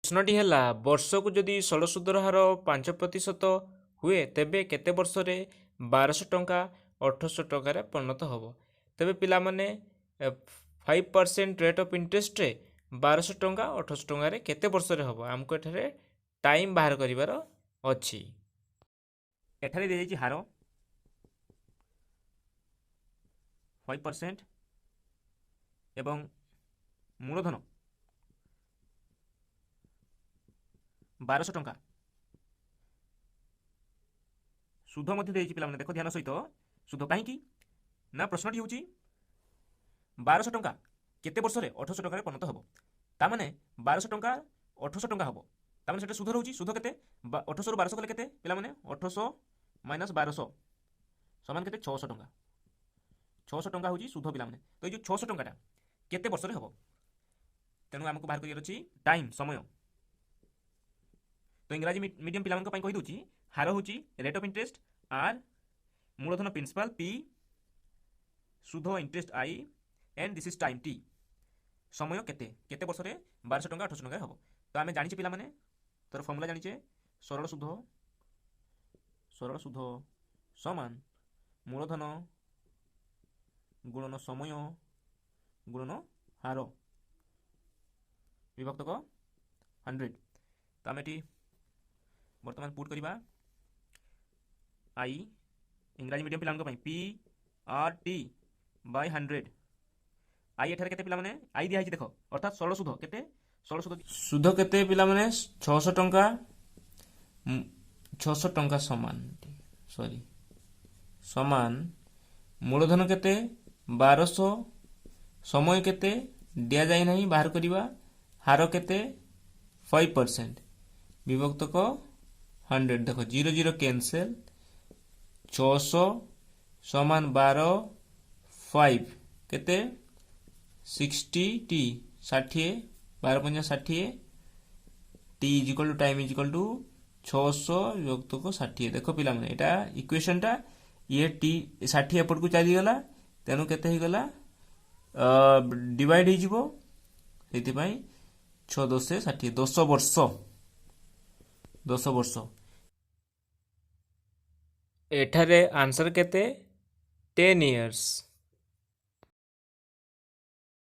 प्रश्नटी है वर्ष को जदि षोल सुधर हार 5% हुए तेबे केते वर्ष रे 1200 टंका 1800 टंकार परिणत हम। तेबे पिला माने 5% रेट ऑफ इंटरेस्ट रे 1200 टंका 1800 टंकार केते वर्ष रे हम आमको एठारे टाइम बाहर करिवार अछि। एठारे दे जाइछि हार 5% एवं मूलधन 1200 टंका सुध मध्य देइछि पिला माने देखो ध्यान सहित सुध कहीं ना प्रश्नटी होछि 1200 टंका केते वर्ष रे 1800 टंका परिणत हम ता माने 1200 टंका 1800 टंका हम ता माने सेटा सुध रहउछि सुध केते 1800 रु 1200 कले केते पिला माने 1800 माइनस 1200 समान केते 600 टंका 600 टंका होछि सुध पिला माने तो ए जो 600 टंकाटा केते वर्ष रे हम तेनु हमको बाहर करियर अछि टाइम समय। तो इंग्राजी मीडियम पिला कही दूची हार हूँ रेट ऑफ इंटरेस्ट आर मूलधन प्रिंसिपल पी सुध interest I and this is time T समय केते केते वर्ष रे 1200 टंका 1800 टंका हम। तो आम जानी पिला माने तर फर्मुला जानी सरल सुध समान मूलधन गुणन समय गुणन हार विभक्तक 100। तो आम ये बर्तमान पुट करवा आई इंग्राजी मीडियम पिला पी आर टी बाय 100 आई एठारे केते पिला माने आई दिया देख अर्थात षोल सुध केते षोल सुध केते पिला माने 600 टंका 600 टंका समान सॉरी समान मूलधन केते 1200 समय केते दिया जाय नहीं बाहर करवा हार केते 5% विभक्तक 100 देखो 0 0 कैंसल 600 समान 12 5 केते 60 टी 60 12 पंजा 60 T is equal to time is equal to 600 विभक्तक 60 देखो पिला माने एटा इक्वेशन टा ये टी 60 एपट को चली गला तेनु केते ही गला डिवाइड ही जिवो सेति पई 6 10 60 10 वर्ष एठारे आंसर केते 10 इयर्स।